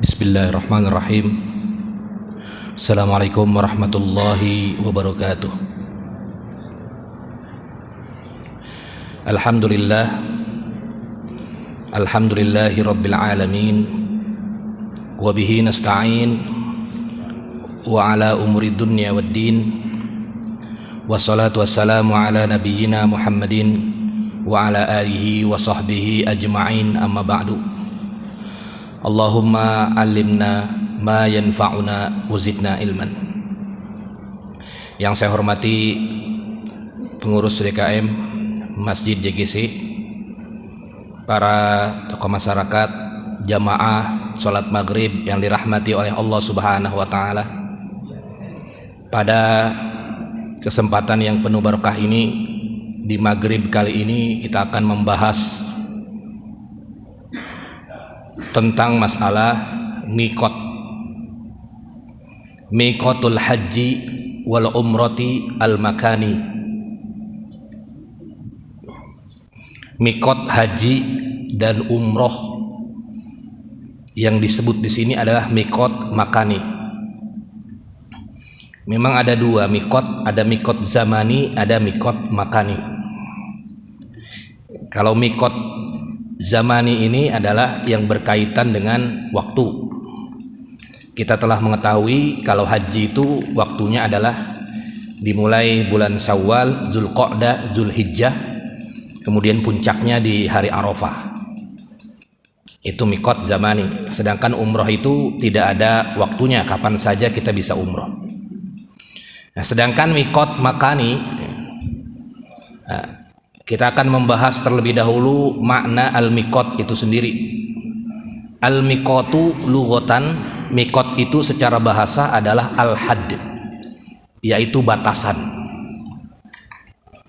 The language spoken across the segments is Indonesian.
Bismillahirrahmanirrahim. Assalamualaikum warahmatullahi wabarakatuh. Alhamdulillah, alhamdulillahi rabbil alamin, wa bihi nasta'in wa ala umuri dunya waddin, wassalatu wassalamu ala nabiyyina Muhammadin wa ala alihi wa sahbihi ajma'in, amma ba'du. Allahumma alimna ma yanfa'una wa zidna ilman. Yang saya hormati pengurus DKM Masjid JGC, para tokoh masyarakat, jamaah salat maghrib yang dirahmati oleh Allah Subhanahu wa taala. Pada kesempatan yang penuh berkah ini, di maghrib kali ini kita akan membahas tentang masalah miqat, miqatul haji wal umrati al makani. Miqat haji dan umroh yang disebut di sini adalah miqat makani. Memang ada dua miqat, ada miqat zamani, ada miqat makani. Kalau miqat zamani ini adalah yang berkaitan dengan waktu. Kita telah mengetahui kalau haji itu waktunya adalah dimulai bulan Syawal, Zulqa'dah, Zulhijjah, kemudian puncaknya di hari Arafah. Itu miqat zamani. Sedangkan umroh itu tidak ada waktunya, kapan saja kita bisa umroh. Nah, sedangkan miqat makani, kita akan membahas terlebih dahulu makna al-miqat itu sendiri. Al-miqatu lughatan, miqat itu secara bahasa adalah al-hadd, yaitu batasan.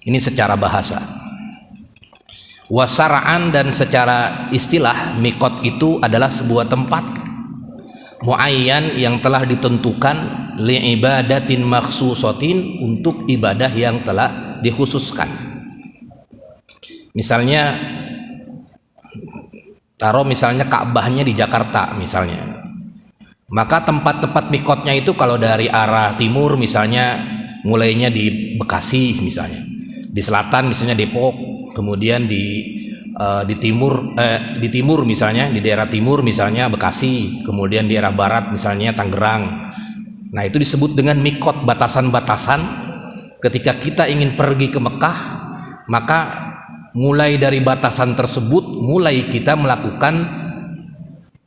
Ini secara bahasa. Wa syar'an, dan secara istilah miqat itu adalah sebuah tempat muayyan yang telah ditentukan li ibadatin makhsusatin, untuk ibadah yang telah dikhususkan. Misalnya taruh misalnya Ka'bahnya di Jakarta misalnya, maka tempat-tempat miqatnya itu kalau dari arah timur misalnya mulainya di Bekasi misalnya, di selatan misalnya Depok, kemudian di timur misalnya, di daerah timur misalnya Bekasi, kemudian di daerah barat misalnya Tangerang. Nah, itu disebut dengan miqat, batasan-batasan. Ketika kita ingin pergi ke Mekah, maka mulai dari batasan tersebut mulai kita melakukan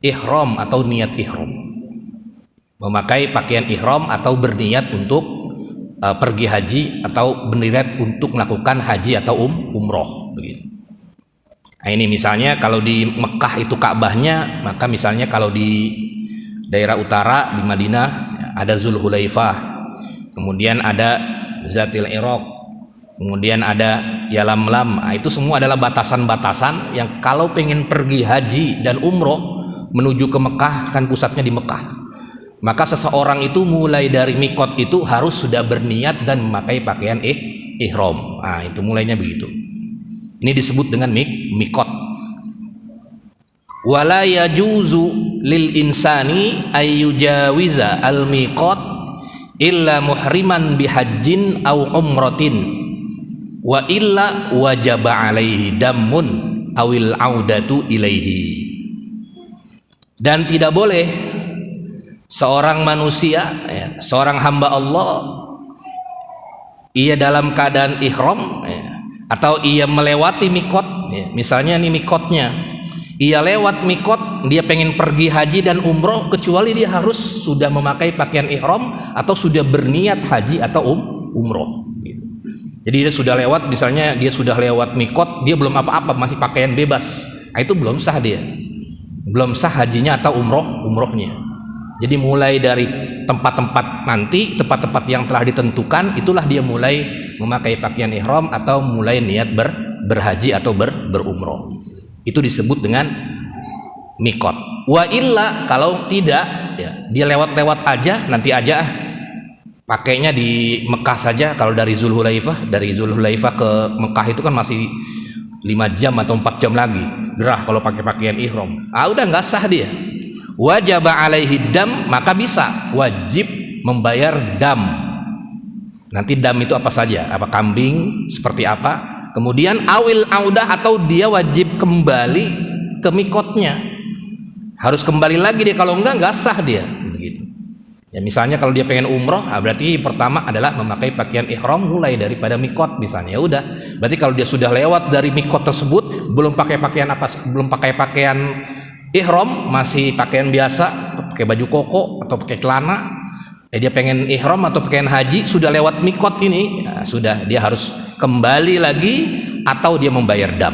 ihram atau niat ihram, memakai pakaian ihram atau berniat untuk pergi haji atau berniat untuk melakukan haji atau umroh begitu. Nah, ini misalnya kalau di Mekah itu Ka'bahnya, maka misalnya kalau di daerah utara di Madinah ada Zulhulaifah, kemudian ada Zatil Iraq, kemudian ada Yalamlam. Nah, itu semua adalah batasan-batasan yang kalau pengen pergi haji dan umroh menuju ke Mekah, kan pusatnya di Mekah, maka seseorang itu mulai dari miqat itu harus sudah berniat dan memakai pakaian ihram. Nah, itu mulainya begitu. Ini disebut dengan miqat. Wala yajuzu lil insani ayyujawiza al miqat illa muhriman bihajjin aw umratin, wa illa wajaba alaihi damun awil audatu ilaihi. Dan tidak boleh seorang manusia, seorang hamba Allah, ia dalam keadaan ihram, atau ia melewati miqat, misalnya ini miqatnya, ia lewat miqat, dia pengen pergi haji dan umroh, kecuali dia harus sudah memakai pakaian ihram atau sudah berniat haji atau umroh. Jadi dia sudah lewat, misalnya dia sudah lewat miqat, dia belum apa-apa, masih pakaian bebas. Nah, itu belum sah dia. Belum sah hajinya atau umrohnya. Jadi mulai dari tempat-tempat nanti, tempat-tempat yang telah ditentukan, itulah dia mulai memakai pakaian ihram atau mulai niat berhaji atau berumroh. Itu disebut dengan miqat. Wa illa, kalau tidak, ya, dia lewat-lewat aja, nanti aja pakainya di Mekah saja. Kalau dari Zulhulaifah ke Mekah itu kan masih 5 jam atau 4 jam lagi gerah kalau pakai pakaian ihram. Udah nggak sah dia. wajaba alaihi dam, maka bisa wajib membayar dam. Nanti dam itu apa saja, apa kambing seperti apa. Kemudian awil audah, atau dia wajib kembali ke mikotnya, harus kembali lagi dia, kalau enggak sah dia begitu. Ya misalnya kalau dia pengen umroh, berarti pertama adalah memakai pakaian ihram mulai daripada mikot misalnya. Ya udah, berarti kalau dia sudah lewat dari mikot tersebut, belum pakai pakaian ihram, masih pakaian biasa, pakai baju koko atau pakai celana, dia pengen ihram atau pakaian haji, sudah lewat mikot ini, ya sudah, dia harus kembali lagi atau dia membayar dam.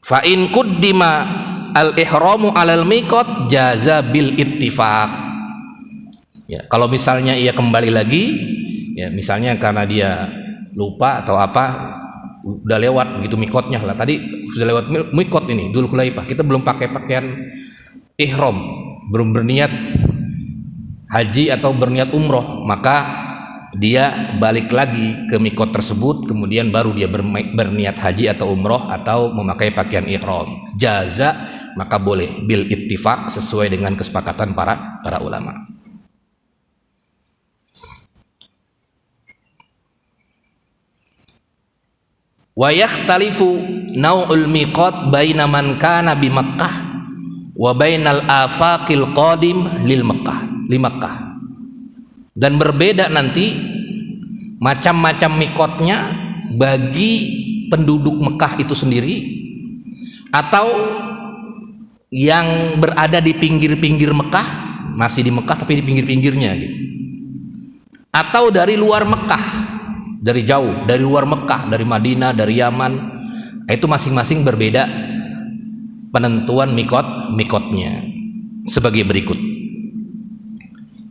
Fa in quddima al-ihramu 'alal miqat jaza bil ittifaq. Ya, kalau misalnya ia kembali lagi, ya misalnya karena dia lupa atau apa, udah lewat begitu mikotnya lah. Tadi sudah lewat mikot ini, Dzul Hulaifah, kita belum pakai pakaian ihram, belum berniat haji atau berniat umroh, maka dia balik lagi ke mikot tersebut, kemudian baru dia berniat haji atau umroh atau memakai pakaian ihram. Jaza, maka boleh bil ittifaq, sesuai dengan kesepakatan para ulama. Wa yakhtalifu nau'ul miqat baina man kana bi Makkah wa bainal afaqil qadim li Makkah. Dan berbeda nanti macam-macam mikotnya bagi penduduk Mekah itu sendiri, atau yang berada di pinggir-pinggir Mekah, masih di Mekah tapi di pinggir-pinggirnya gitu. Atau dari luar Mekah, dari jauh, dari luar Mekah, dari Madinah, dari Yaman. Itu masing-masing berbeda penentuan mikotnya sebagai berikut.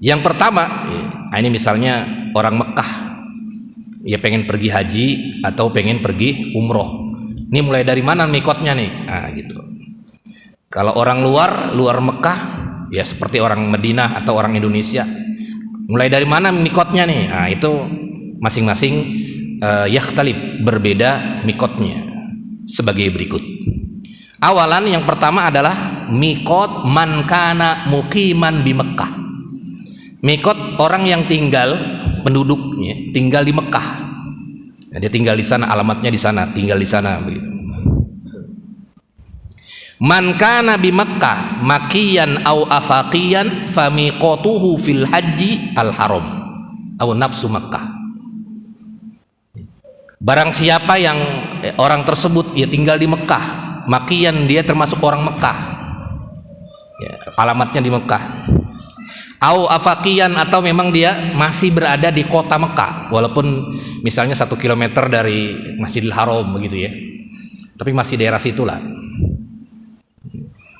Yang pertama, ini misalnya orang Mekah, ya pengen pergi haji atau pengen pergi umroh. Ini mulai dari mana mikotnya nih? Nah, gitu. Kalau orang luar Mekah, ya seperti orang Madinah atau orang Indonesia, mulai dari mana mikotnya nih? Nah, itu masing-masing yakhtalif, berbeda mikotnya sebagai berikut. Awalan yang pertama adalah mikot man kana muqiman bi Mekah. Mikot orang yang tinggal, penduduknya tinggal di Mekah. Nah, dia tinggal di sana, alamatnya di sana, tinggal di sana begitu. Man kana bi Makkah makiyan au afaqiyan fa miqatuhu fil haji al haram au nafsu Makkah. Barang siapa yang orang tersebut ya tinggal di Mekah, makiyan dia termasuk orang Mekah, ya, alamatnya di Mekah. Au afaqiyan, atau memang dia masih berada di kota Mekah, walaupun misalnya 1 kilometer dari Masjidil Haram begitu ya, tapi masih daerah situlah.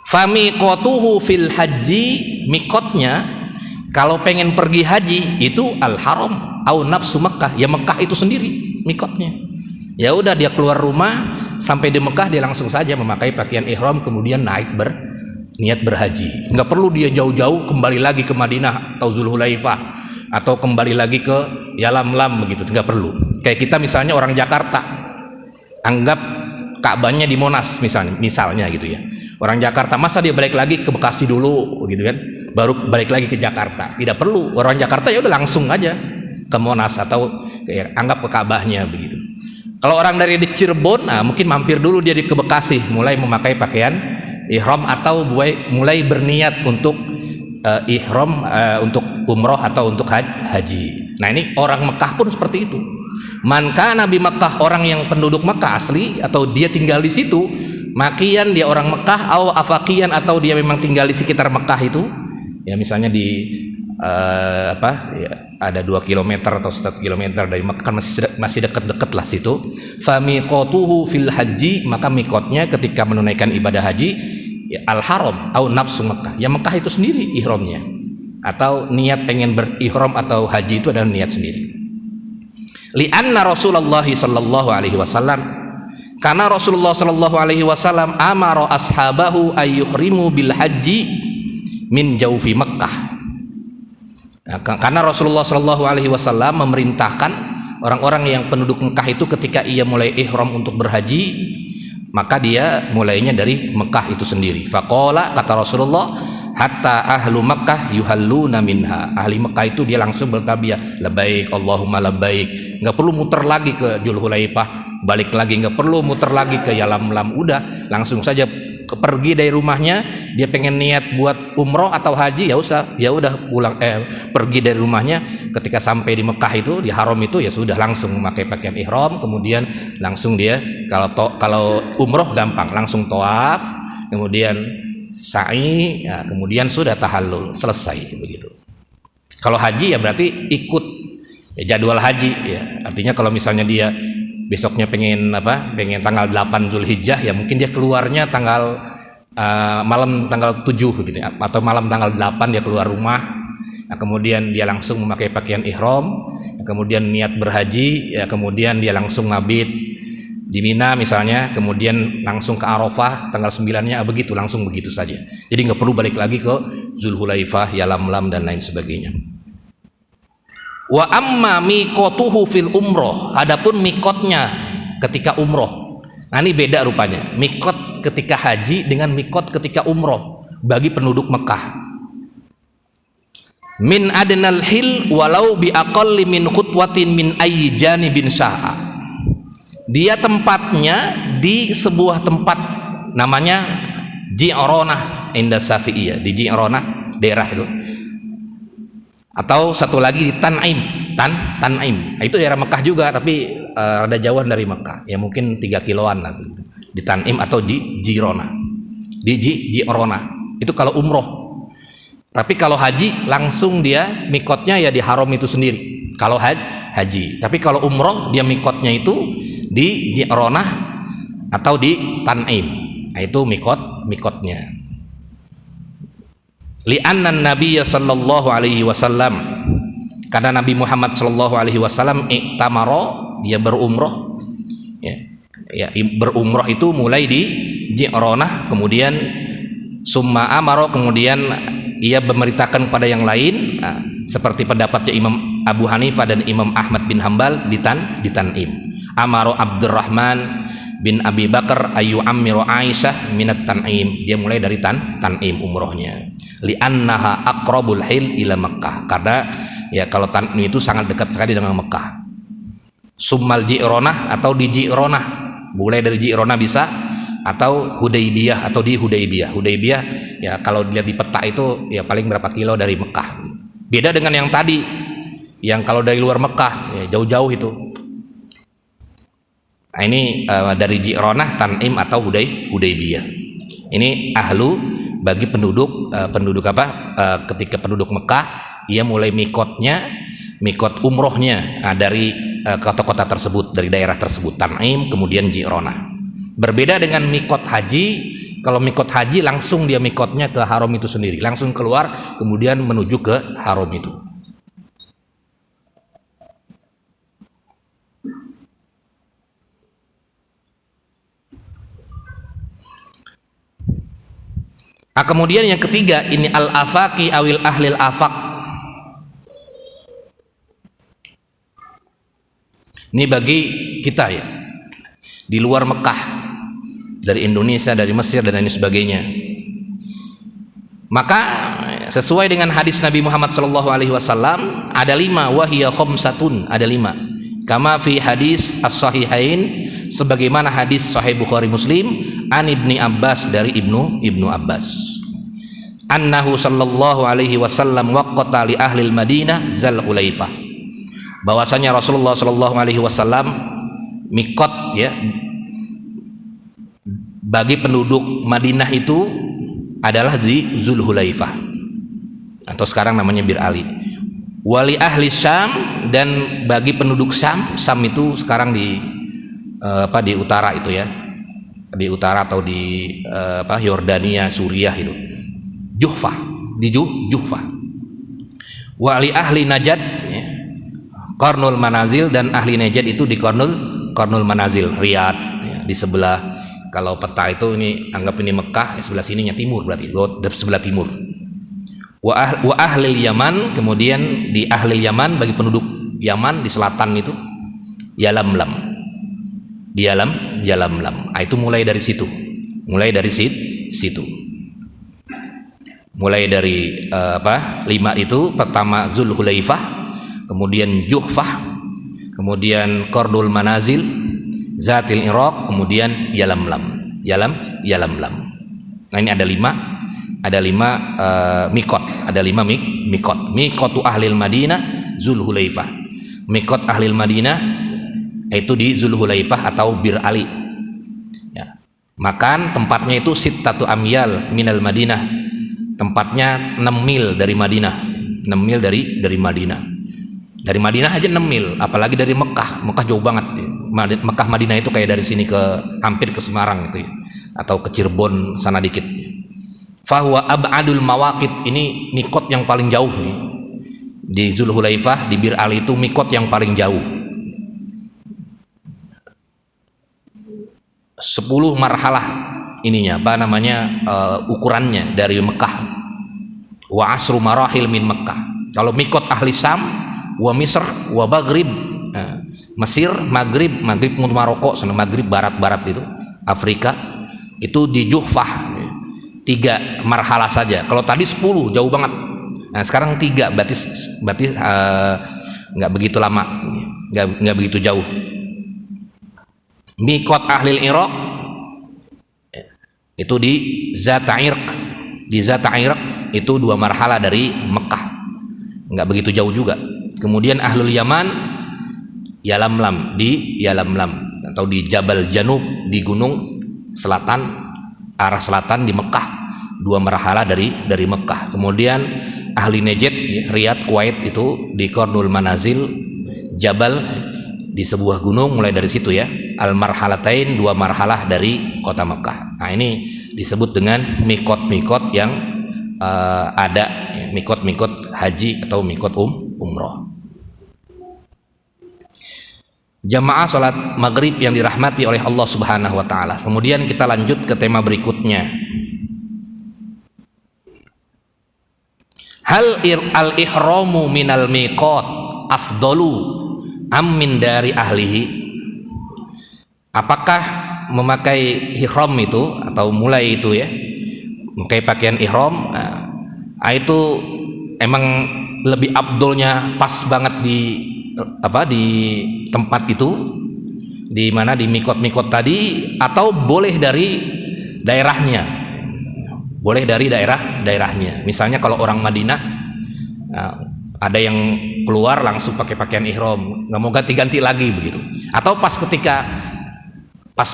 Famiqatuhu fil haji, mikotnya kalau pengen pergi haji itu al haram au nafsu Mekah, ya Mekah itu sendiri mikotnya. Ya udah, dia keluar rumah sampai di Mekah, dia langsung saja memakai pakaian ihram, kemudian naik niat berhaji. Nggak perlu dia jauh-jauh kembali lagi ke Madinah atau Dzul Hulaifah atau kembali lagi ke Yalamlam begitu, nggak perlu. Kayak kita misalnya orang Jakarta, anggap Ka'bahnya di Monas misalnya gitu ya. Orang Jakarta, masa dia balik lagi ke Bekasi dulu gitu kan, baru balik lagi ke Jakarta? Tidak perlu. Orang Jakarta ya udah langsung aja ke Monas atau anggap ke Ka'bahnya begitu. Kalau orang dari Cirebon, nah mungkin mampir dulu dia ke Bekasi, mulai memakai pakaian ihram atau mulai berniat untuk ihram untuk umroh atau untuk haji. Nah ini orang Mekah pun seperti itu. Man kana bi Makkah, orang yang penduduk Mekah asli atau dia tinggal di situ, makian dia orang Mekah, au afaqiyan, atau dia memang tinggal di sekitar Mekah itu, ya misalnya di ada 2 km atau 1 km dari Mekah, kan masih dekat-dekat lah situ. Famiqatuhu fil haji, maka mikotnya ketika menunaikan ibadah haji ya al haram au nafsu Mekah, ya Mekah itu sendiri ihramnya, atau niat pengen berihram atau haji itu adalah niat sendiri. Lianna Rasulullah sallallahu alaihi wasallam, karena Rasulullah sallallahu alaihi wasallam amara ashabahu ayyuhrimu bil haji min jaufi Mekah. Nah, karena Rasulullah sallallahu alaihi wasallam memerintahkan orang-orang yang penduduk Mekah itu ketika ia mulai ihram untuk berhaji, maka dia mulainya dari Mekah itu sendiri. Faqala, kata Rasulullah, hatta ahlu Makkah yuhalluna minha. Ahli Mekah itu dia langsung bertalbiyah, labbaik Allahumma labbaik. Nggak perlu muter lagi ke Dzulhulaifah, balik lagi, nggak perlu muter lagi ke Yalamlam, udah langsung saja pergi dari rumahnya. Dia pengen niat buat umroh atau haji, ya udah pulang, pergi dari rumahnya. Ketika sampai di Mekah itu, di haram itu, ya sudah langsung memakai pakaian ihram, kemudian langsung dia kalau umroh gampang, langsung tawaf, kemudian sa'i, ya, kemudian sudah tahallul, selesai begitu. Kalau haji ya berarti ikut ya, jadwal haji ya. Artinya kalau misalnya dia besoknya pengen tanggal 8 Zulhijjah, ya mungkin dia keluarnya malam tanggal 7 gitu ya, atau malam tanggal 8 dia keluar rumah. Nah, kemudian dia langsung memakai pakaian ihram, kemudian niat berhaji, ya kemudian dia langsung mabit di Mina misalnya, kemudian langsung ke Arafah tanggal 9-nya, begitu, langsung begitu saja. Jadi nggak perlu balik lagi ke Dzulhulaifah, Yalamlam dan lain sebagainya. Wa amma miqatuhu fil umroh, adapun mikotnya ketika umroh. Nah ini beda rupanya, mikot ketika haji dengan mikot ketika umroh bagi penduduk Mekah. Min adnal hil walau bi aqalli min khutwatin min ayyi janibin sya'a. Dia tempatnya di sebuah tempat namanya Ji'ronah inda Syafi'iyah, di Ji'ronah daerah itu. Atau satu lagi di Tan'im. Tan'im. Itu daerah Mekah juga, tapi rada jauhan dari Mekah. Ya mungkin 3 kiloan lah. Di Tan'im atau di Ji'ronah. Di Ji'ronah. Itu kalau umroh. Tapi kalau haji langsung dia mikotnya ya di haram itu sendiri. Kalau haji. Tapi kalau umroh dia mikotnya itu di Ji'ronah atau di Tan'im. Nah, itu mikotnya. Li'anna Nabiya sallallahu alaihi wasallam, karena Nabi Muhammad sallallahu alaihi wasallam iktamaro, dia berumroh ya, berumroh itu mulai di Ji'ronah, kemudian summa amaro, kemudian ia memberitakan kepada yang lain, nah, seperti pendapatnya Imam Abu Hanifah dan Imam Ahmad bin Hambal di Tan'im. Amaro Abdurrahman bin Abi Bakar ayu amiru Aisyah minat Tan'im, dia mulai dari Tan'im umrohnya. Li'annaha aqrabul hil ila Makkah, karena ya kalau Tan'im itu sangat dekat sekali dengan Mekah. Summal Ji'ronah atau di Ji'ronah, mulai dari Ji'ronah bisa, atau Hudaybiyah atau di Hudaybiyah. Hudaybiyah ya kalau dilihat di peta itu ya paling berapa kilo dari Mekah. Beda dengan yang tadi, yang kalau dari luar Mekah ya jauh-jauh itu. Nah, ini dari Ji'ronah, Tan'im atau Hudaybiyah. Ini ahlu bagi penduduk ketika penduduk Mekah, ia mulai mikot umrohnya dari kota-kota tersebut, dari daerah tersebut, Tan'im kemudian Ji'ronah. Berbeda dengan mikot haji. Kalau mikot haji langsung dia mikotnya ke haram itu sendiri, langsung keluar kemudian menuju ke haram itu. Nah, kemudian yang ketiga ini al-afaqi awil ahlil afaq. Ini bagi kita ya di luar Mekah, dari Indonesia, dari Mesir dan lain sebagainya. Maka sesuai dengan hadis Nabi Muhammad SAW ada 5, wahiyya khamsatun, ada 5. Kama fi hadis as-sahihain, sebagaimana hadis Sahih Bukhari Muslim, an Ibni Abbas, dari Ibnu Abbas, annahu sallallahu alaihi wasallam waqata li ahli Madinah Dzulhulaifah, bahwasanya Rasulullah sallallahu alaihi wasallam mikot ya bagi penduduk Madinah itu adalah di Dzulhulaifah atau sekarang namanya Bir Ali. Wali ahli Syam, dan bagi penduduk Syam itu sekarang di di utara itu ya, di utara atau di Yordania, Suriah itu, Juhfah, di Juhfah. Wali ahli Najd ya, Qarnul Manazil, dan ahli Najd itu di Qarnul Manazil, Riyadh ya, di sebelah, kalau peta itu ini anggap ini Mekah, sebelah sininya timur, berarti sebelah timur. Wa ahli Yaman, kemudian di ahli Yaman bagi penduduk Yaman di selatan itu Yalamlam, di Yalamlam. Itu mulai dari situ. Mulai dari situ. Mulai dari 5 itu, pertama Zulhulaifah, kemudian Juhfah, kemudian Qardul Manazil, Zatil Iraq, kemudian Yalamlam. Yalamlam. Nah, ini ada 5 mikot, ada 5 mikot. Mikotu ahlil Madinah Zulhulaifah. Mikot ahlil Madinah itu di Zulhulaifah atau Bir Ali. Ya. Makan tempatnya itu sittatu amyal minal Madinah. Tempatnya 6 mil dari Madinah. 6 mil dari Madinah. Dari Madinah aja 6 mil, apalagi dari Mekah. Mekah jauh banget. Mekah Madinah itu kayak dari sini hampir ke Semarang gitu ya. Atau ke Cirebon sana dikit. Fahuwa ab'adul mawaqit, ini mikot yang paling jauh nih. Di Zulhulaifah, di Bir Ali itu mikot yang paling jauh. 10 marhalah ininya, ukurannya dari Mekah. Wa asru marahil min Mekah. Kalau mikot ahli Sam, wa Misr, wa Maghrib, Mesir, Maghrib Maroko, sana Maghrib barat itu, Afrika, itu di Juhfah. 3 marhalah saja. Kalau tadi 10 jauh banget. Nah, sekarang 3 berarti nggak begitu lama, nggak begitu jauh. Mikot ahlil Iraq itu di Zata Irq. Di Zata Irq itu 2 marhalah dari Mekah, nggak begitu jauh juga. Kemudian ahlul Yaman Yalamlam, di Yalamlam atau di Jabal Janub, di gunung selatan, arah selatan di Mekah, 2 marhalah dari Mekah. Kemudian ahli Najd, Riyadh, Kuwait itu di Qardul Manazil, Jabal, di sebuah gunung, mulai dari situ ya. Al marhalatain, 2 marhalah dari kota Mekah. Nah, ini disebut dengan mikot-mikot yang ada, mikot-mikot haji atau mikot umroh. Jamaah salat maghrib yang dirahmati oleh Allah Subhanahu wa taala. Kemudian kita lanjut ke tema berikutnya. Hal al-ihramu minal miqat afdalu am min dari ahlihi? Apakah memakai ihram itu atau mulai itu ya, memakai pakaian ihram, itu emang lebih abdolnya pas banget di tempat itu, di mana di mikot-mikot tadi, atau boleh dari daerahnya, boleh dari daerahnya. Misalnya kalau orang Madinah, ada yang keluar langsung pakai pakaian ihram, nggak mau ganti-ganti lagi begitu, atau pas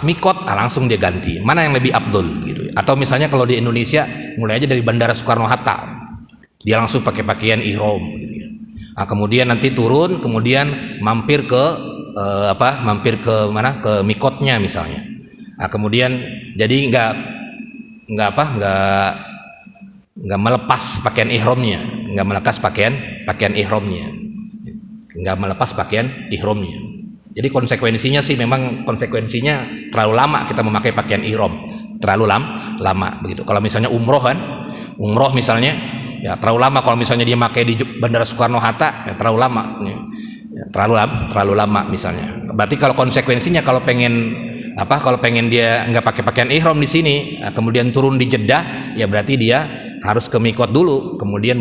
mikot langsung dia ganti, mana yang lebih abdul gitu. Atau misalnya kalau di Indonesia mulai aja dari Bandara Soekarno Hatta, dia langsung pakai pakaian ihram gitu ya. Kemudian nanti turun, kemudian mampir ke mana, ke mikotnya misalnya. Kemudian jadi nggak melepas pakaian ihramnya, nggak melepas pakaian ihramnya, nggak melepas pakaian ihramnya. Jadi konsekuensinya sih memang terlalu lama kita memakai pakaian ihram, terlalu lama begitu. Kalau misalnya umroh misalnya, ya terlalu lama. Kalau misalnya dia pakai di Bandara Soekarno Hatta, ya terlalu lama, ya, terlalu lama misalnya. Berarti kalau konsekuensinya kalau pengen dia nggak pakai pakaian ihram di sini, kemudian turun di Jeddah, ya berarti dia harus ke mikot dulu, kemudian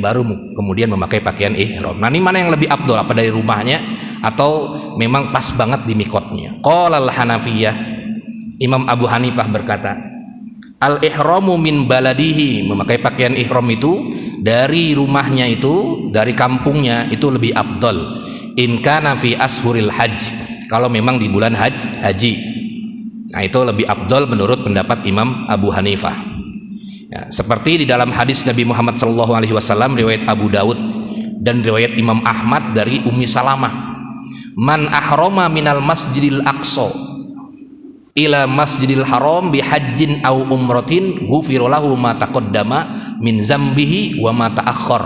memakai pakaian ihram. Nah, ini mana yang lebih abdul, apa dari rumahnya atau memang pas banget di mikotnya? Qala al-Hanafiyah, Imam Abu Hanifah berkata, al-ihramu min baladihi, memakai pakaian ihram itu dari rumahnya, itu dari kampungnya, itu lebih abdul. In kana fi ashuril hajj, kalau memang di bulan haji. Nah, itu lebih abdul menurut pendapat Imam Abu Hanifah. Ya, seperti di dalam hadis Nabi Muhammad SAW riwayat Abu Daud dan riwayat Imam Ahmad dari Ummi Salamah, man ahrama minal masjidil aqsa ila masjidil haram bihajjin au umratin ghufira lahu ma taqaddama min zambihi wa ma ta'akhkhar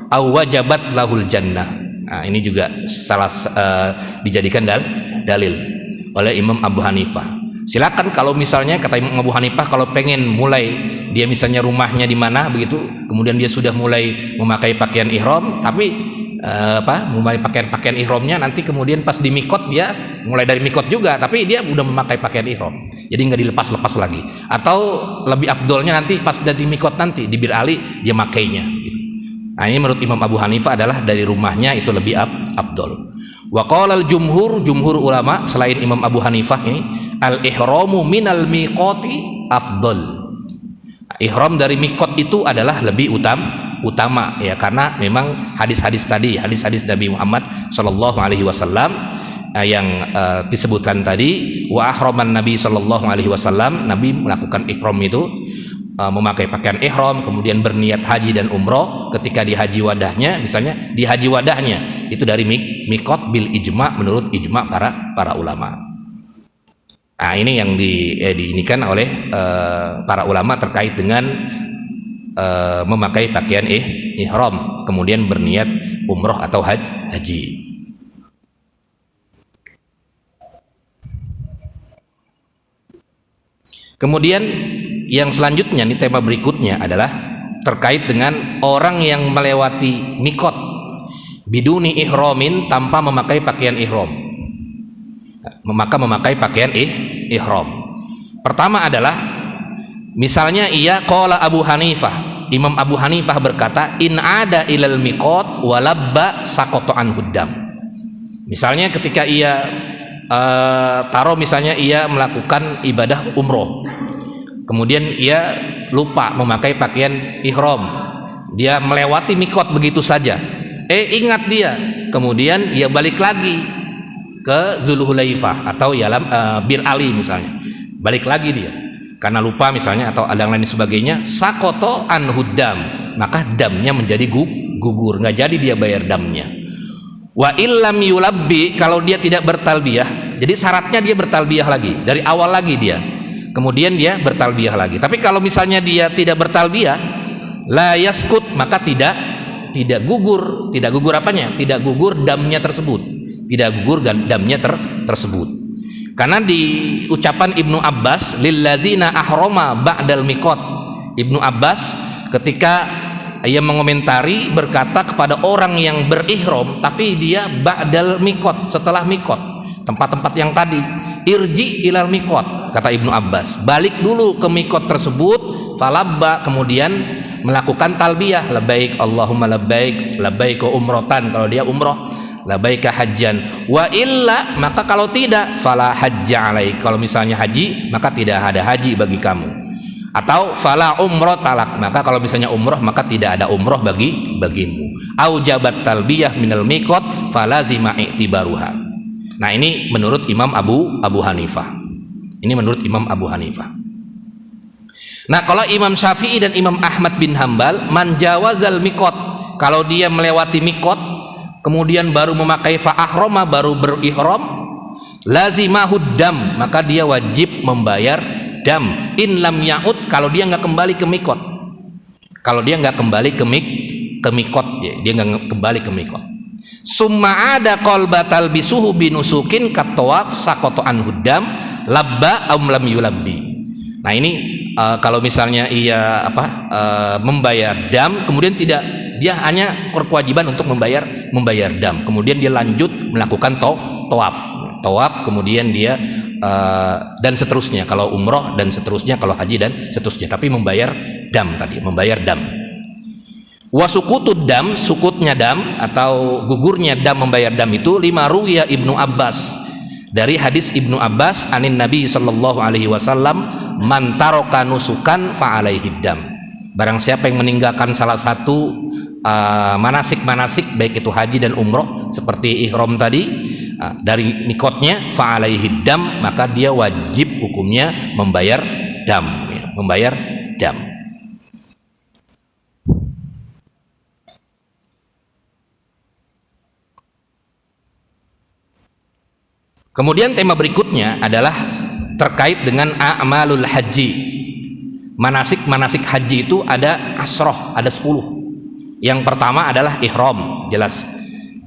au wajabat lahul jannah. Nah, ini juga dijadikan dalil oleh Imam Abu Hanifah. Silakan kalau misalnya kata Imam Abu Hanifah, kalau pengen mulai, dia misalnya rumahnya di mana begitu, kemudian dia sudah mulai memakai pakaian ihram, tapi memakai pakaian ihramnya, nanti kemudian pas di mikot dia mulai dari mikot juga, tapi dia udah memakai pakaian ihram. Jadi nggak dilepas-lepas lagi. Atau lebih afdolnya nanti pas dari mikot nanti di Bir Ali dia makainya. Gitu. Nah ini menurut Imam Abu Hanifah adalah dari rumahnya itu lebih afdol. Wa qala al-jumhur, jumhur ulama selain Imam Abu Hanifah ini, al-ihramu minal miqati afdol. Ihram dari mikot itu adalah lebih utama ya, karena memang hadis-hadis tadi, hadis-hadis Nabi Muhammad sallallahu alaihi wasallam yang disebutkan tadi, wa ahraman Nabi sallallahu alaihi wasallam, Nabi melakukan ihram itu memakai pakaian ihram, kemudian berniat haji dan umroh ketika di haji wadahnya, misalnya di haji wadahnya itu dari mikot bil ijma, menurut ijma para ulama. Nah ini yang diinikan oleh para ulama terkait dengan memakai pakaian ihram kemudian berniat umroh atau haji. Kemudian yang selanjutnya nih, tema berikutnya adalah terkait dengan orang yang melewati mikot biduni ihramin, tanpa memakai pakaian ihram. Maka memakai pakaian ihram. Pertama adalah misalnya qala Abu Hanifah, Imam Abu Hanifah berkata, in ada ilal mikot walabba saqata anhu dam. Misalnya ketika ia misalnya ia melakukan ibadah umroh, kemudian ia lupa memakai pakaian ihram, dia melewati mikot begitu saja, ingat dia, kemudian ia balik lagi ke Zulhulaifah atau Bir Ali misalnya, balik lagi dia karena lupa misalnya atau ada yang lain sebagainya, sakoto anhu dam, maka damnya menjadi gugur, nggak jadi dia bayar damnya. Wa illam yulabbi, kalau dia tidak bertalbiyah, jadi syaratnya dia bertalbiyah lagi dari awal lagi dia, kemudian dia bertalbiyah lagi. Tapi kalau misalnya dia tidak bertalbiyah, la yaskut, maka tidak gugur apanya? Tidak gugur damnya tersebut, tidak gugur damnya tersebut. Karena di ucapan Ibnu Abbas, lillazina ahrama ba'dal miqat, Ibnu Abbas ketika ia mengomentari berkata kepada orang yang berihram tapi dia ba'dal mikot, setelah mikot, tempat-tempat yang tadi, irji ilal mikot, kata Ibnu Abbas, balik dulu ke mikot tersebut, falabba, kemudian melakukan talbiyah, labbaik Allahumma labbaik, labbaik umrotan kalau dia umroh, labbaik hajjan, wa illa, maka kalau tidak, fala hajja alaik, kalau misalnya haji maka tidak ada haji bagi kamu. Atau fala umroh talak, maka kalau misalnya umroh maka tidak ada umroh bagimu. Au jabat talbiyah minal mikot falazima i'tibaruha. Nah ini menurut Imam Abu Hanifah. Ini menurut Imam Abu Hanifah. Nah kalau Imam Syafi'i dan Imam Ahmad bin Hambal, man jawazal mikot, kalau dia melewati mikot kemudian baru memakai fa'ahroma, baru berihram, lazimahud dam, maka dia wajib membayar dam, in lam ya'ud, kalau dia nggak kembali ke mikot, kalau dia nggak kembali ke mikot, dia nggak kembali ke mikot. Summa ada qalbatal bisuhu binusukin katawaf sakoto anhu dam labba am lam yulabbi. Nah ini kalau misalnya ia membayar dam, kemudian tidak, dia hanya berkewajiban untuk membayar dam, kemudian dia lanjut melakukan tawaf, kemudian dia dan seterusnya kalau umroh, dan seterusnya kalau haji, dan seterusnya, tapi membayar dam tadi, membayar dam. Wasukutud dam, sukutnya dam atau gugurnya dam, membayar dam itu lima ruwiya Ibnu Abbas, dari hadis Ibnu Abbas anin Nabi sallallahu alaihi wasallam, man taraka nusukan fa alaihi dam, barang siapa yang meninggalkan salah satu manasik baik itu haji dan umroh seperti ihram tadi, dari mikotnya fa'alaihi dam, maka dia wajib hukumnya membayar dam, membayar dam. Kemudian tema berikutnya adalah terkait dengan a'malul haji. Manasik haji itu ada asroh, ada 10. Yang pertama adalah ihram, jelas.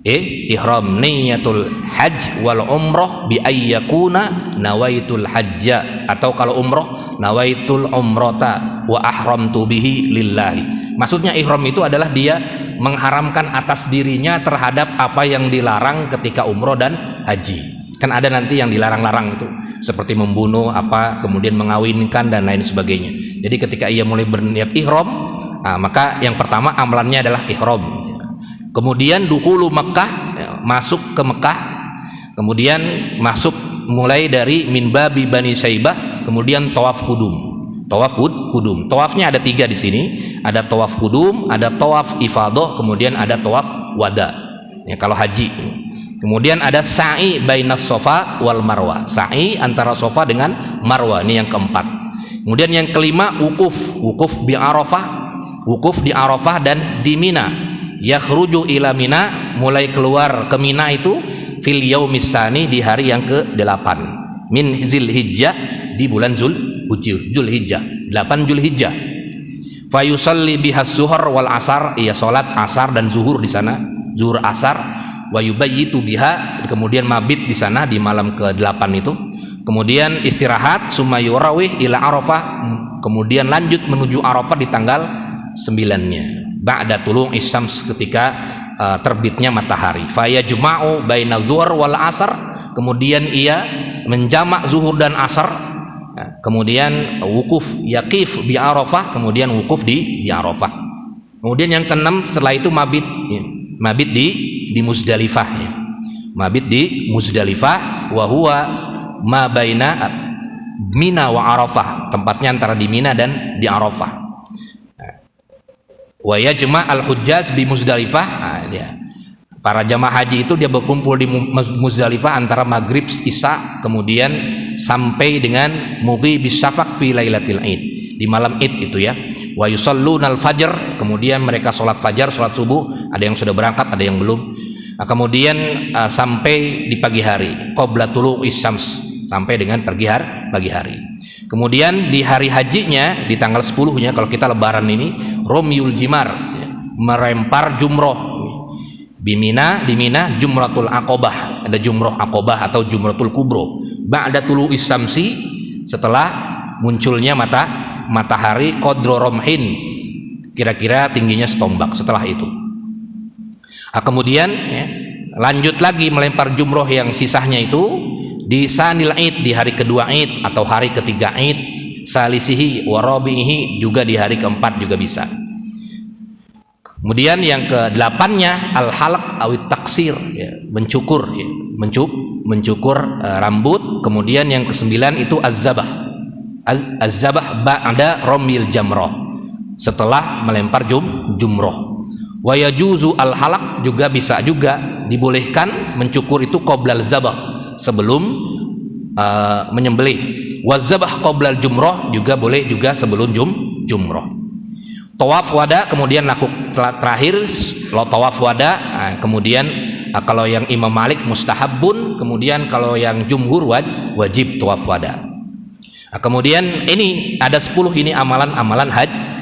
Ihram niyatul hajj wal umroh bi ayyakuna nawaitul hajja, atau kalau umroh nawaitul umrota wa ahramtu bihi lillahi. Maksudnya ihram itu adalah dia mengharamkan atas dirinya terhadap apa yang dilarang ketika umroh dan haji. Kan ada nanti yang dilarang-larang itu, seperti membunuh apa, kemudian mengawinkan dan lain sebagainya. Jadi ketika ia mulai berniat ihram, maka yang pertama amalannya adalah ihram. Kemudian dukhulu Mekah, masuk ke Mekah, kemudian masuk mulai dari min babi Bani Saibah, kemudian tawaf kudum. Tawaf kudum. Tawafnya ada 3 di sini. Ada tawaf kudum, ada tawaf ifadah, kemudian ada tawaf wada. Ya, kalau haji. Kemudian ada sa'i bainas Safa wal Marwah. Sa'i antara Safa dengan Marwah, ini yang keempat. Kemudian yang kelima wukuf di Arafah. Wukuf di Arafah dan di Mina. Yakhruju ila Mina, mulai keluar ke Mina itu fil yaumis tsani, di hari yang ke-8 min Zulhijjah, di bulan Zulhijjah, 8 Zulhijjah. Fayusalli bihas zuhur wal asar, ia salat asar dan zuhur di sana, zuhur asar. Wa yubayyitu biha, kemudian mabit di sana di malam ke-8 itu. Kemudian istirahat, summa yurawih ila Arafah, kemudian lanjut menuju Arafah di tanggal 9-nya. Ba'da tulung isyams, ketika terbitnya matahari. Fayajma'u baina zuhur wal asar, kemudian ia menjamak zuhur dan asar. Kemudian wukuf yaqif bi Arafah, kemudian wukuf di Arafah. Kemudian yang keenam setelah itu mabit di Muzdalifah, ya. Mabit di Muzdalifah, wa huwa ma baina Mina wa Arafah, tempatnya antara di Mina dan di Arafah. Wa yajma' al-hujjaz bi Muzdalifah, para jamaah haji itu dia berkumpul di Muzdalifah antara maghrib isya, kemudian sampai dengan mughibis syafaq fi lailatul id, di malam id itu ya. Wa yusallunal fajr, kemudian mereka sholat fajar, sholat subuh, ada yang sudah berangkat, ada yang belum. Kemudian sampai di pagi hari, qabla tulu'is syams, sampai dengan pagi hari. Kemudian di hari hajinya, di tanggal 10-nya, kalau kita lebaran ini, romyul jimar, ya, merempar jumroh. Di Mina jumratul aqobah, ada jumroh aqobah atau jumratul kubro. Ba'da tulu'is syamsi, setelah munculnya matahari, qadro romhin, kira-kira tingginya setombak. Setelah itu kemudian ya, lanjut lagi melempar jumroh yang sisanya itu di sanil id, di hari kedua id atau hari ketiga id, salisihi warabihi, juga di hari keempat juga bisa. Kemudian yang ke-8-nya al-halq awit taksir, ya, mencukur, ya, mencukur rambut. Kemudian yang ke-9 itu az-zabah. Az-zabah ba'da romil jamroh, setelah melempar jumroh. Wa yajuzu al-halq, juga bisa juga dibolehkan mencukur itu qoblal zabah, sebelum menyembelih. Wa zabah qoblal jumroh, juga boleh juga sebelum jumroh. Tawaf wada, kemudian terakhir tawaf wada. Kemudian kalau yang Imam Malik mustahabun, kemudian kalau yang jumhur wajib tawaf wada. Kemudian ini ada 10 ini amalan-amalan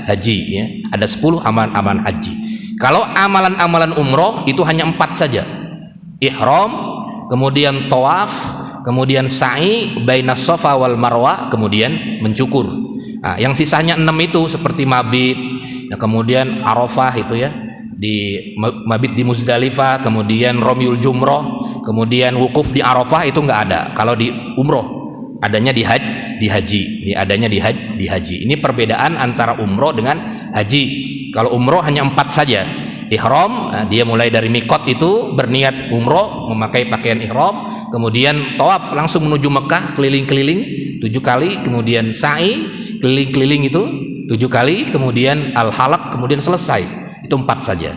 haji, ya. Ada 10 amalan-amalan haji. Kalau amalan-amalan umroh itu hanya 4 saja. Ihram, kemudian tawaf, kemudian sa'i bainas Safa wal Marwah, kemudian mencukur. Yang sisanya 6 itu seperti mabit, ya, kemudian Arafah itu ya, di mabit di Muzdalifah, kemudian romyul jumroh, kemudian wukuf di Arafah, itu enggak ada. Kalau di umroh adanya di haji. Ini adanya di haji. Ini perbedaan antara umroh dengan haji. Kalau umroh hanya 4 saja. Ihram, dia mulai dari mikot itu berniat umroh, memakai pakaian ihram, kemudian tawaf langsung menuju Mekah, keliling-keliling 7 kali, kemudian sa'i keliling-keliling itu 7 kali, kemudian al-halaq, kemudian selesai. Itu 4 saja.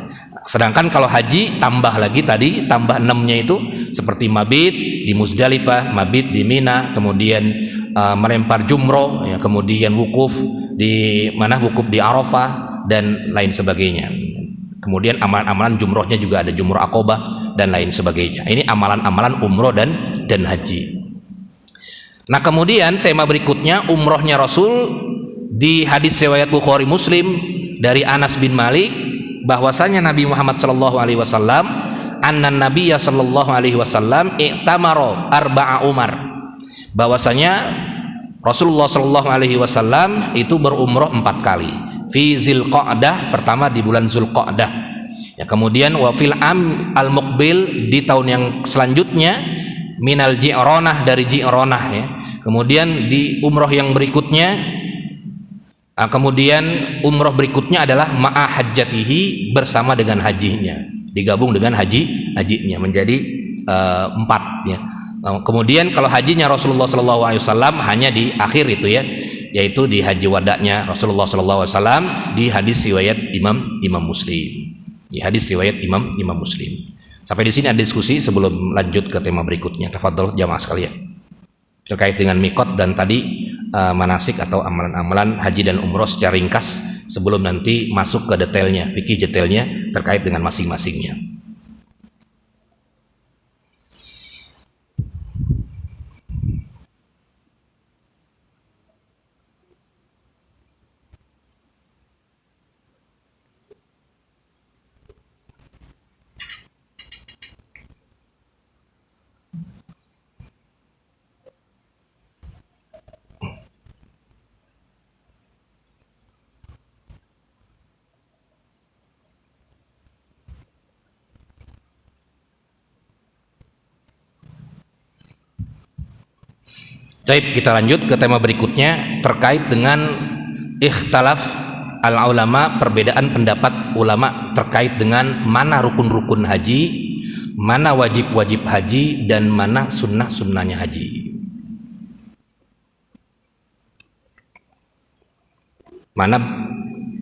Sedangkan kalau haji tambah lagi tadi, tambah 6-nya itu seperti mabit di Muzdalifah, mabit di Mina, kemudian melempar jumroh, ya, kemudian wukuf di Arafah dan lain sebagainya. Kemudian amalan-amalan jumrohnya juga ada jumroh aqobah dan lain sebagainya. Ini amalan-amalan umroh dan haji. Nah, kemudian tema berikutnya umrohnya Rasul, di hadis riwayat Bukhari Muslim dari Anas bin Malik, bahwasanya Nabi Muhammad sallallahu alaihi wasallam, annan nabiyya sallallahu alaihi wasallam i'tamara arba'a umar, bahwasanya Rasulullah sallallahu alaihi wasallam itu berumroh 4 kali. Fi Zulqa'dah, pertama di bulan Zulqa'dah, ya, kemudian wa fil am al muqbil, di tahun yang selanjutnya, minal Ji'ronah, dari Ji'ronah, ya, Kemudian di umroh yang berikutnya, kemudian umroh berikutnya adalah ma'a hajjatihi, bersama dengan hajinya, digabung dengan hajinya menjadi 4 ya. Kemudian kalau hajinya Rasulullah SAW hanya di akhir itu ya, yaitu di haji wadanya Rasulullah SAW, di hadis riwayat Imam Muslim. Di hadis riwayat Imam Muslim. Sampai di sini ada diskusi sebelum lanjut ke tema berikutnya. Tafadhol jamaah sekalian. Terkait dengan mikot dan tadi manasik atau amalan-amalan haji dan umroh secara ringkas sebelum nanti masuk ke detailnya, fikih detailnya terkait dengan masing-masingnya. Baik, kita lanjut ke tema berikutnya terkait dengan ikhtilaf al-ulama, perbedaan pendapat ulama terkait dengan mana rukun-rukun haji, mana wajib-wajib haji, dan mana sunnah-sunnahnya haji. Mana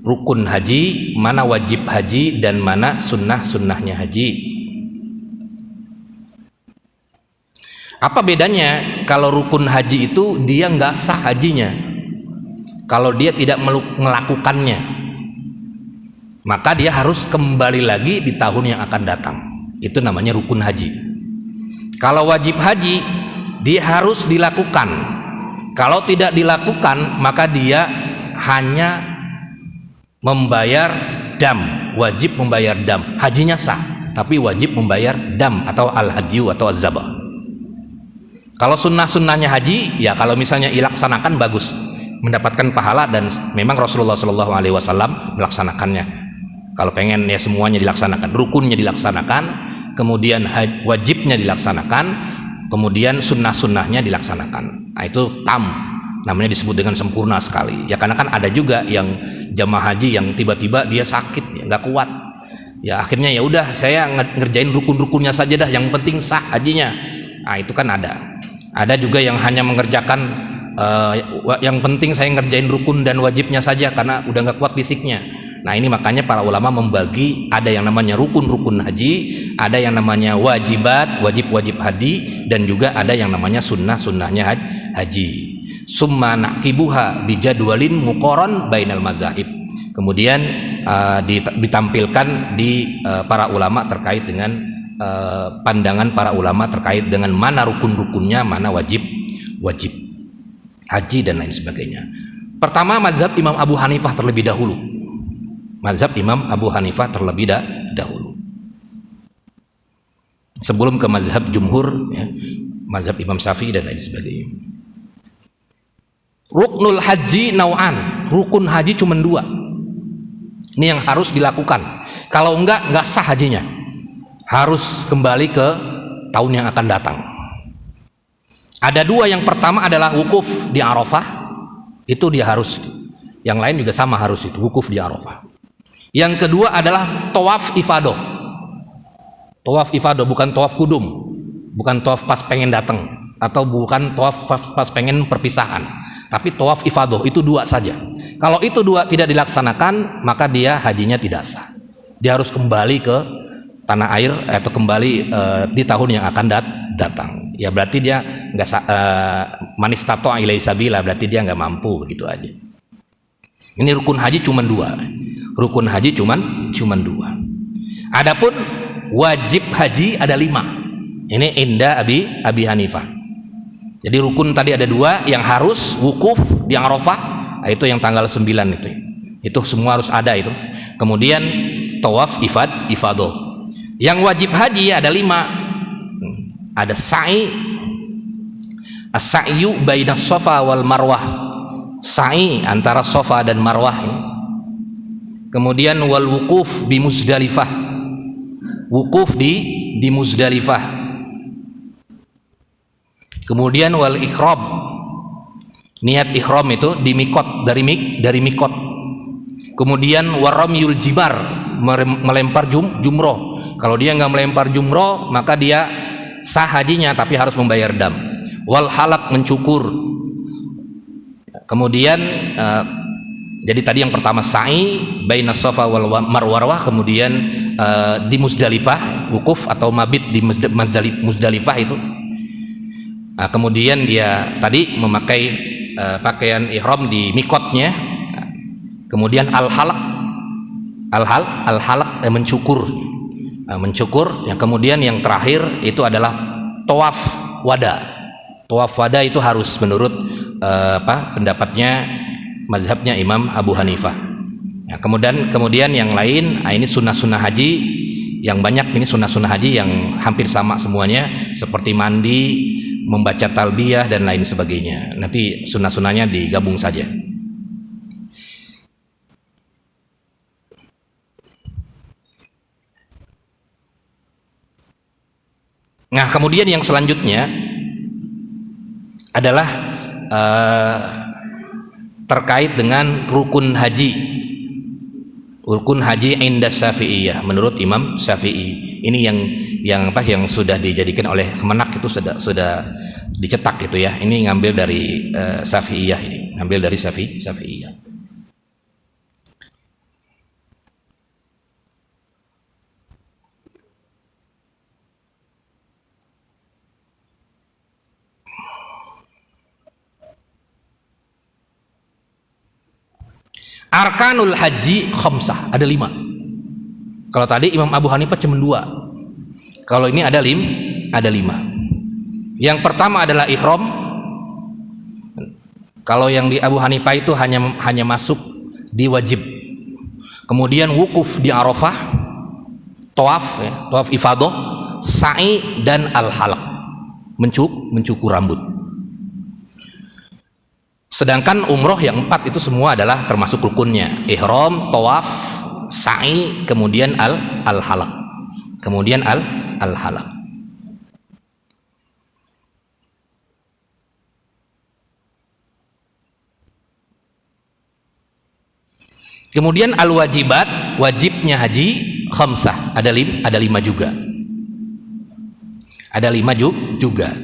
rukun haji, mana wajib haji, dan mana sunnah-sunnahnya haji. Apa bedanya kalau rukun haji itu dia nggak sah hajinya kalau dia tidak melakukannya, maka dia harus kembali lagi di tahun yang akan datang. Itu namanya rukun haji. Kalau wajib haji dia harus dilakukan, kalau tidak dilakukan maka dia hanya membayar dam, wajib membayar dam. Hajinya sah tapi wajib membayar dam atau al-hadyu atau az-zabah. Kalau sunnah-sunnahnya haji, ya kalau misalnya dilaksanakan bagus, mendapatkan pahala, dan memang Rasulullah SAW melaksanakannya. Kalau pengen ya semuanya dilaksanakan, rukunnya dilaksanakan, kemudian wajibnya dilaksanakan, kemudian sunnah-sunnahnya dilaksanakan. Nah, itu tam, namanya disebut dengan sempurna sekali. Ya karena kan ada juga yang jamaah haji yang tiba-tiba dia sakit, ya, nggak kuat. Ya akhirnya ya udah saya ngerjain rukun-rukunnya saja dah, yang penting sah hajinya. Nah itu kan ada. Ada juga yang hanya mengerjakan yang penting saya ngerjain rukun dan wajibnya saja karena udah nggak kuat fisiknya. Nah ini makanya para ulama membagi, ada yang namanya rukun-rukun haji, ada yang namanya wajibat, wajib-wajib haji, dan juga ada yang namanya sunnah-sunnahnya haji. Summa naqibuha bijadwalin muqaran bainal mazahib. Kemudian ditampilkan di para ulama terkait dengan pandangan para ulama terkait dengan mana rukun-rukunnya, mana wajib haji dan lain sebagainya. Pertama, mazhab Imam Abu Hanifah terlebih dahulu. Mazhab Imam Abu Hanifah terlebih dahulu. Sebelum ke mazhab jumhur, ya, mazhab Imam Syafi'i dan lain sebagainya. Ruknul haji nau'an. Rukun haji cuma 2. Ini yang harus dilakukan. Kalau enggak sah hajinya. Harus kembali ke tahun yang akan datang. Ada 2. Yang pertama adalah wukuf di Arafah. Itu dia harus. Yang lain juga sama harus itu, wukuf di Arafah. Yang kedua adalah tawaf ifadah. Tawaf ifadah, bukan tawaf kudum, bukan tawaf pas pengen datang, atau bukan tawaf pas pengen perpisahan, tapi tawaf ifadah. Itu 2 saja. Kalau itu 2 tidak dilaksanakan, maka dia hajinya tidak sah. Dia harus kembali ke tanah air atau kembali di tahun yang akan datang. Ya berarti dia nggak manis tato ilai sabila, berarti dia nggak mampu, begitu aja. Ini rukun haji cuma 2. Rukun haji cuma 2. Adapun wajib haji ada 5. Ini inda Abi Hanifah. Jadi rukun tadi ada 2, yang harus wukuf di Arafah, itu yang tanggal 9 itu. Itu semua harus ada itu. Kemudian tawaf ifadah. Yang wajib haji ada 5. Ada sa'i, as-sa'yu baina Safa wal Marwah. Sa'i antara Safa dan Marwah ini. Kemudian wal wukuf di Muzdalifah. Wukuf di Muzdalifah. Kemudian wal iqrab niat ihram itu di mikot, dari mikot. Kemudian waramyul jimar, melempar jumroh. Kalau dia nggak melempar jumroh, maka dia sah hajinya tapi harus membayar dam. Wal halak, mencukur. Kemudian jadi tadi yang pertama sa'i bainas safa wal marwah, kemudian di Muzdalifah wukuf atau mabit di Muzdalifah itu. Kemudian dia tadi memakai pakaian ihram di mikotnya. Kemudian al-halak mencukur. Yang kemudian yang terakhir itu adalah tawaf wada. Tawaf wada itu harus menurut pendapatnya mazhabnya Imam Abu Hanifah. Ya, kemudian yang lain, ini sunnah-sunnah haji yang banyak, ini sunnah-sunnah haji yang hampir sama semuanya, seperti mandi, membaca talbiyah dan lain sebagainya. Nanti sunnah-sunnahnya digabung saja. Nah, kemudian yang selanjutnya adalah terkait dengan rukun haji. Rukun haji inda Syafi'iyah, menurut Imam Syafi'i. Ini yang sudah dijadikan oleh Kemenak, itu sudah dicetak itu ya. Ini ngambil dari Syafi'iyah, ini ngambil dari Syafi'iyah. Arkanul haji khamsah, ada 5. Kalau tadi Imam Abu Hanifah cuma 2. Kalau ini ada 5. Yang pertama adalah ihram. Kalau yang di Abu Hanifah itu hanya masuk di wajib. Kemudian wukuf di Arafah, tawaf ifadah, sa'i dan al-halaq, mencukur rambut. Sedangkan umroh yang 4 itu semua adalah termasuk rukunnya: ihram, tawaf, sa'i, kemudian al-halaq, kemudian al-halaq. Kemudian al-wajibat, wajibnya haji khamsah, ada 5 juga. Ada 5 juga.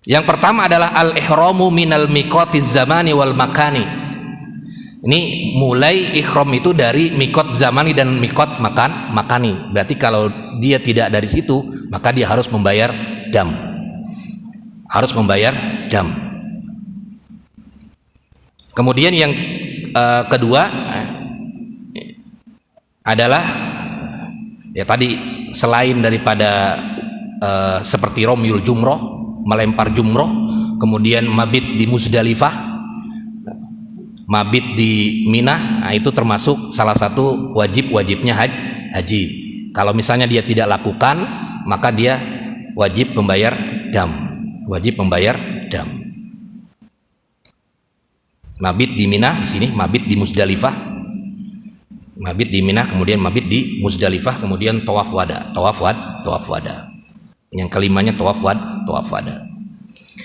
Yang pertama adalah al-ihramu minal miqatiz zamani wal makani. Ini mulai ihram itu dari mikot zamani dan mikot makani. Berarti kalau dia tidak dari situ, maka dia harus membayar dam. Kemudian yang kedua adalah ya tadi, selain daripada seperti romyul jumroh, melempar jumroh, kemudian mabit di Muzdalifah, mabit di Mina, itu termasuk salah satu wajibnya haji. Kalau misalnya dia tidak lakukan, maka dia wajib membayar dam. Mabit di Mina, di sini mabit di Muzdalifah, mabit di Mina, kemudian mabit di Muzdalifah, kemudian tawaf wada. Yang kelimanya tawaf wada.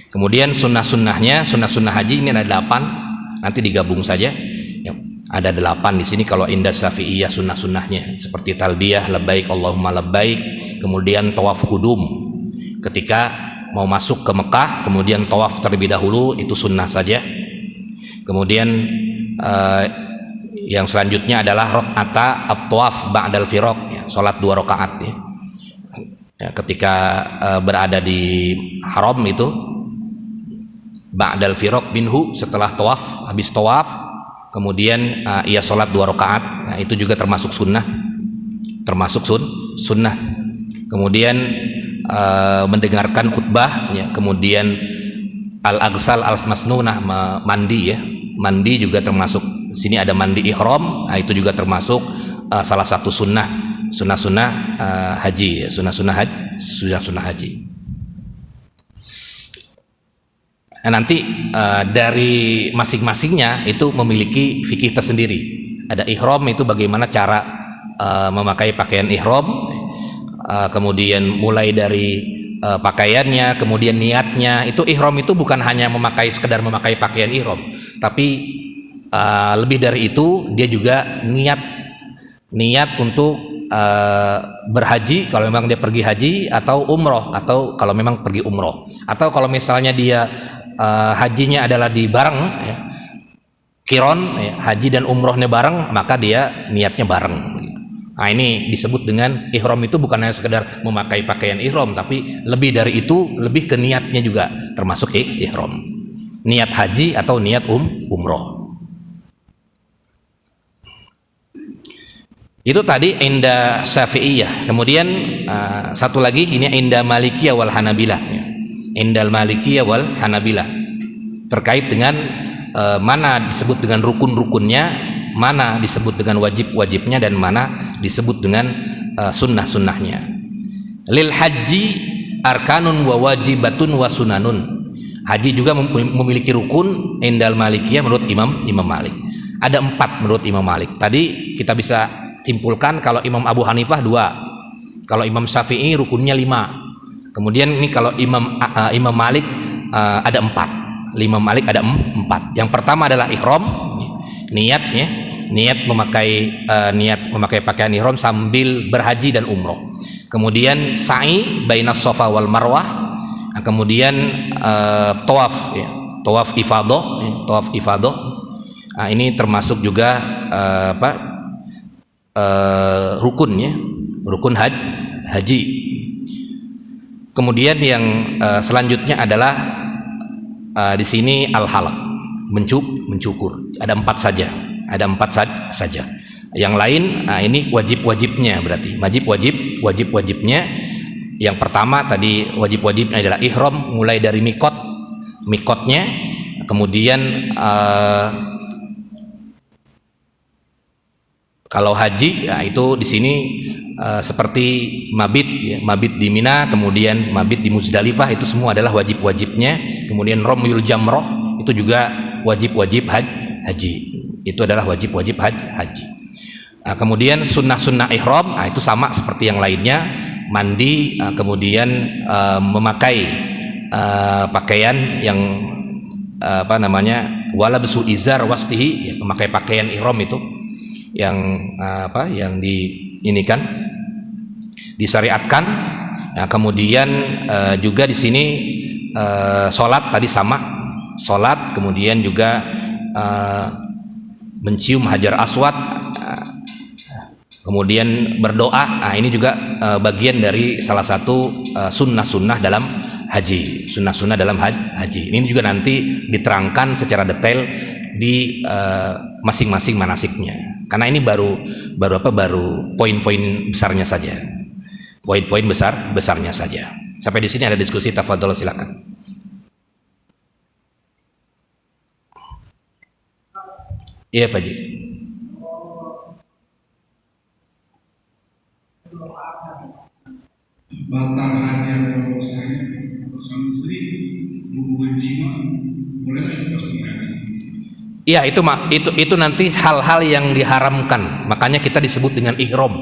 Kemudian sunnah haji ini ada 8, nanti digabung saja. Ada 8 di sini kalau indah Syafi'iyah sunnahnya, seperti talbiyah, labbaik Allahumma labbaik, kemudian tawaf kudum ketika mau masuk ke Mekah, kemudian tawaf terlebih dahulu, itu sunnah saja. Kemudian yang selanjutnya adalah rakaata at-tawaf ba'dal firaq, ya, salat 2 rakaat ya. Ya, ketika berada di haram itu ba'dal firaq minhu, setelah tawaf, habis tawaf, kemudian ia sholat 2 rakaat. Nah, itu juga termasuk sunnah, sunnah. Kemudian mendengarkan khutbah ya, kemudian al-aghsal al-masnunah, mandi ya, mandi juga termasuk. Sini ada mandi ihram, itu juga termasuk salah satu sunnah haji ya, sunnah haji. Nah, nanti dari masing-masingnya itu memiliki fikih tersendiri. Ada ihram, itu bagaimana cara memakai pakaian ihram, kemudian mulai dari pakaiannya, kemudian niatnya. Itu ihram itu bukan hanya sekedar memakai pakaian ihram, tapi lebih dari itu dia juga niat untuk berhaji kalau memang dia pergi haji, atau umroh atau kalau memang pergi umroh, atau kalau misalnya dia hajinya adalah di bareng ya, kiron ya, haji dan umrohnya bareng, maka dia niatnya bareng. Nah, ini disebut dengan ihram. Itu bukan hanya sekedar memakai pakaian ihram, tapi lebih dari itu, lebih ke niatnya juga termasuk ihram. Niat haji atau niat umroh. Itu tadi inda Syafi'iyah. Kemudian satu lagi ini inda Malikiyah wal Hanabilah. Indal Malikiyah wal Hanabilah. Terkait dengan mana disebut dengan rukun-rukunnya, mana disebut dengan wajib-wajibnya, dan mana disebut dengan sunnah-sunnahnya. Lil haji arkanun wa wajibatun wa sunanun. Haji juga memiliki rukun indal Malikiyah menurut Imam Malik. Ada 4 menurut Imam Malik. Tadi kita bisa simpulkan kalau Imam Abu Hanifah 2, kalau Imam Syafi'i rukunnya 5. Kemudian ini kalau Imam Malik ada 4. Imam Malik ada 4. Yang pertama adalah ihram, niatnya. Niat memakai pakaian ihram sambil berhaji dan umroh. Kemudian sa'i bainas Safa wal Marwah. Kemudian tawaf ya, tawaf ifadah. Nah, ini termasuk juga rukun ya, rukun haji. Kemudian yang selanjutnya adalah di sini al-halaq, mencukur. Ada 4 saja. Ada 4 saja. Yang lain, ini wajib-wajibnya berarti. Wajib-wajibnya. Yang pertama tadi wajib-wajibnya adalah ihram, mulai dari mikotnya. Kemudian kalau haji, itu di sini seperti mabit di Mina, kemudian mabit di Muzdalifah, itu semua adalah wajib-wajibnya. Kemudian ramyul jamroh itu juga wajib-wajib haji. Itu adalah wajib-wajib haji. Kemudian sunnah-sunnah ihram, itu sama seperti yang lainnya. Mandi, kemudian memakai pakaian yang wala besu izar wastihi ya, memakai pakaian ihram itu yang yang disyariatkan. Nah, kemudian juga di sini sholat tadi sama, sholat, kemudian juga mencium hajar aswad, kemudian berdoa. Nah, ini juga bagian dari salah satu sunnah-sunnah dalam haji. Sunnah-sunnah dalam haji. Ini juga nanti diterangkan secara detail di masing-masing manasiknya. Karena ini baru poin-poin besarnya saja. Poin-poin besarnya saja. Sampai di sini ada diskusi, tafadhol silakan. Iya Pak Ji. Batal haji atau suami istri hubungan jiwa boleh nggak pas pernikahan? Iya, itu nanti hal-hal yang diharamkan. Makanya kita disebut dengan ihram.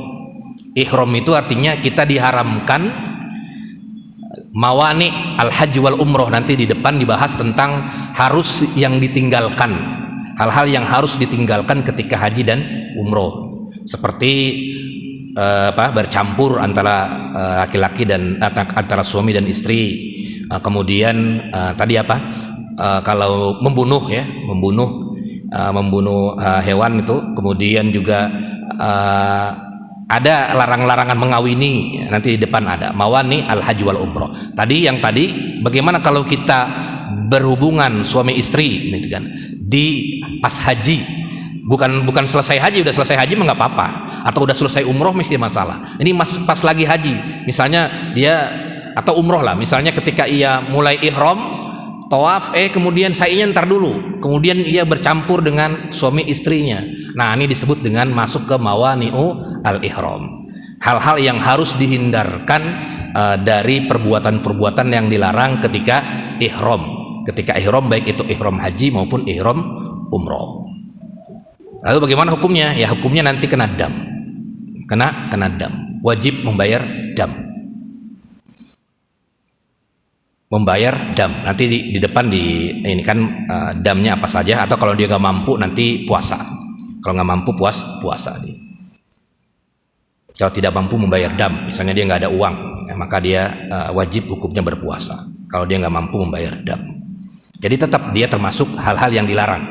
Ihram itu artinya kita diharamkan mawani al-haji wal umroh. Nanti di depan dibahas tentang harus yang ditinggalkan. Hal-hal yang harus ditinggalkan ketika haji dan umroh, seperti bercampur antara laki-laki dan antara suami dan istri. Kemudian tadi kalau membunuh hewan itu. Kemudian juga ada larangan-larangan mengawini. Nanti di depan ada mawani al-haji wal umroh. Tadi bagaimana kalau kita berhubungan suami istri gitu kan di pas haji, bukan selesai haji. Udah selesai haji mah nggak apa-apa, atau udah selesai umroh mesti masalah. Ini pas lagi haji misalnya dia, atau umroh lah misalnya, ketika ia mulai ihram tawaf, kemudian sainya ntar dulu, kemudian ia bercampur dengan suami istrinya. Nah, ini disebut dengan masuk ke mawani'u al-ihram. Hal-hal yang harus dihindarkan dari perbuatan-perbuatan yang dilarang ketika ihram. Ketika ihram, baik itu ihram haji maupun ihram umroh. Lalu bagaimana hukumnya? Ya, hukumnya nanti kena dam. Kena dam. Wajib membayar dam. membayar dam. Nanti di depan ini kan damnya apa saja, atau kalau dia nggak mampu nanti puasa. Kalau nggak mampu puasa dia. Kalau tidak mampu membayar dam, misalnya dia nggak ada uang, ya, maka dia wajib hukumnya berpuasa. Kalau dia nggak mampu membayar dam, jadi tetap dia termasuk hal-hal yang dilarang,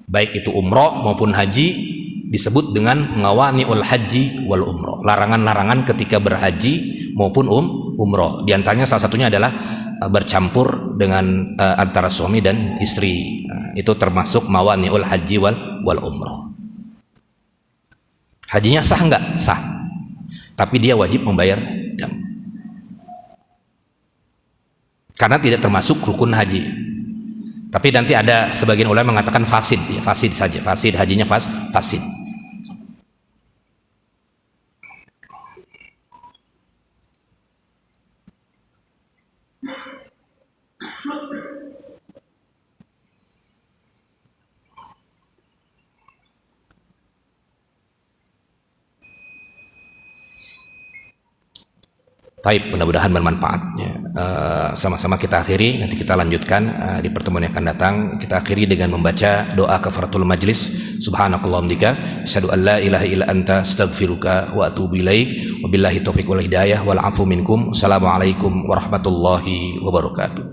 baik itu umroh maupun haji, disebut dengan ngawani'ul haji wal umroh, larangan-larangan ketika berhaji maupun umroh. Di antaranya salah satunya adalah bercampur dengan antara suami dan istri. Itu termasuk mawani'ul haji wal umroh. Hajinya sah enggak? Sah. Tapi dia wajib membayar dam. Karena tidak termasuk rukun haji. Tapi nanti ada sebagian ulama mengatakan fasid, ya, fasid saja. Fasid, hajinya fasid. Baik, mudah-mudahan bermanfaat. Sama-sama kita akhiri, nanti kita lanjutkan di pertemuan yang akan datang. Kita akhiri dengan membaca doa kafaratul majlis. Subhanakallahumdika asyhadu an la ilaha illa anta astaghfiruka wa atubu ilaik. Wabillahi taufiq wal hidayah wal afu minkum. Assalamualaikum warahmatullahi wabarakatuh.